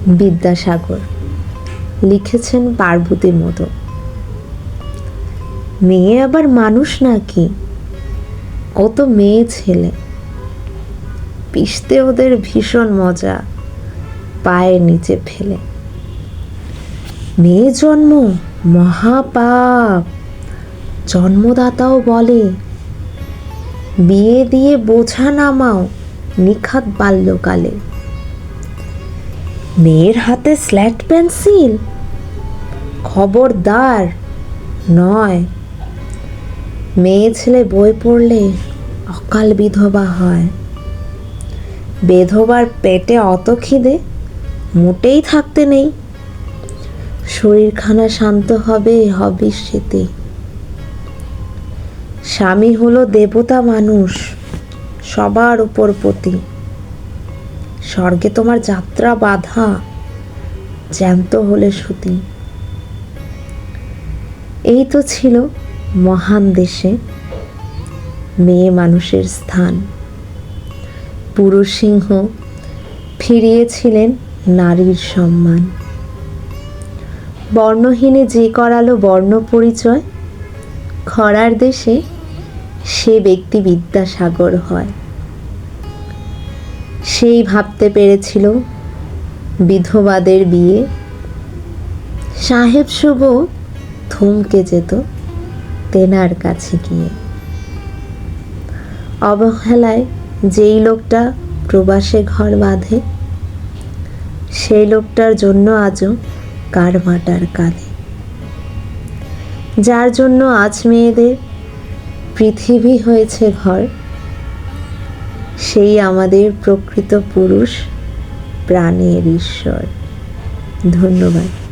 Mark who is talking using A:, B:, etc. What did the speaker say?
A: বিদ্যাসাগর লিখেছেন পার্বতীর মতো। মেয়ে আবার মানুষ নাকি? ও তো মেয়ে ছেলে। পিষতে ওদের ভীষণ মজা, পায়ের নিচে ফেলে। মেয়ে জন্ম মহাপাপ, জন্মদাতাও বলে। বিয়ে দিয়ে বোঝা নামাও নিখাত বাল্যকালে। মেয়ের হাতে স্লেট পেন্সিল, খবরদার নয়। মেয়ে ছেলে বই পড়লে অকাল বিধবা হয়। বেধবার পেটে অত খিদে মোটেই থাকতে নেই। শরীরখানা শান্ত হবে হবিষ্যিতে। স্বামী হলো দেবতা মানুষ, সবার উপর পতি। স্বর্গে তোমার যাত্রা বাধা, জ্যান্ত হলে সতী। এই তো ছিল মহান দেশে মেয়ে মানুষের স্থান। পুরুষ সিংহ ফিরিয়েছিলেন নারীর সম্মান। বর্ণহীনে যে করালো বর্ণ পরিচয়, খরার দেশে সে ব্যক্তি বিদ্যাসাগর হয়। সেই ভাবতে পেরেছিল বিধবাদের বিয়ে, সাহেব শুভ থমকে যেত তেনার কাছে গিয়ে। অবহেলায় যেই লোকটা প্রবাসে ঘর বাঁধে, সেই লোকটার জন্য আজও কারমাটার কাঁধে। যার জন্য আজ মেয়েদের পৃথিবী হয়েছে ঘর, সেই আমাদের প্রকৃত পুরুষ, প্রাণের ঈশ্বর। ধন্যবাদ।